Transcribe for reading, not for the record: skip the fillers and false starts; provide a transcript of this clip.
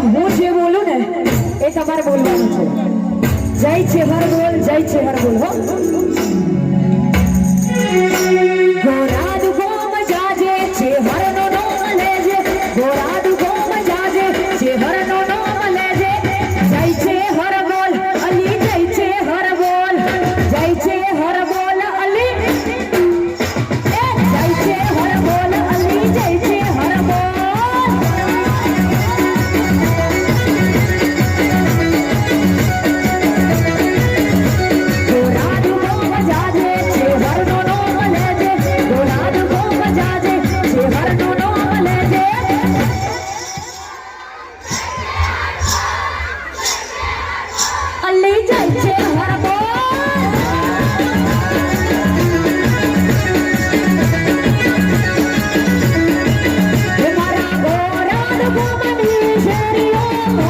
હું જે બોલું ને એ તમારે બોલવાનું છે. જય છે હર બોલ, જય છે હર બોલ હો. ગોરાદ ગોમ જાજે છે હરનો નામ લેજે, ગોરાદ ગોમ જાજે છે હરનો નામ લેજે. જય છે હર બોલ અલી, જય છે હર બોલ, જય છે હર બોલ અલી, જય છે હર બોલ અલી, જય છે હર બોલ. Oh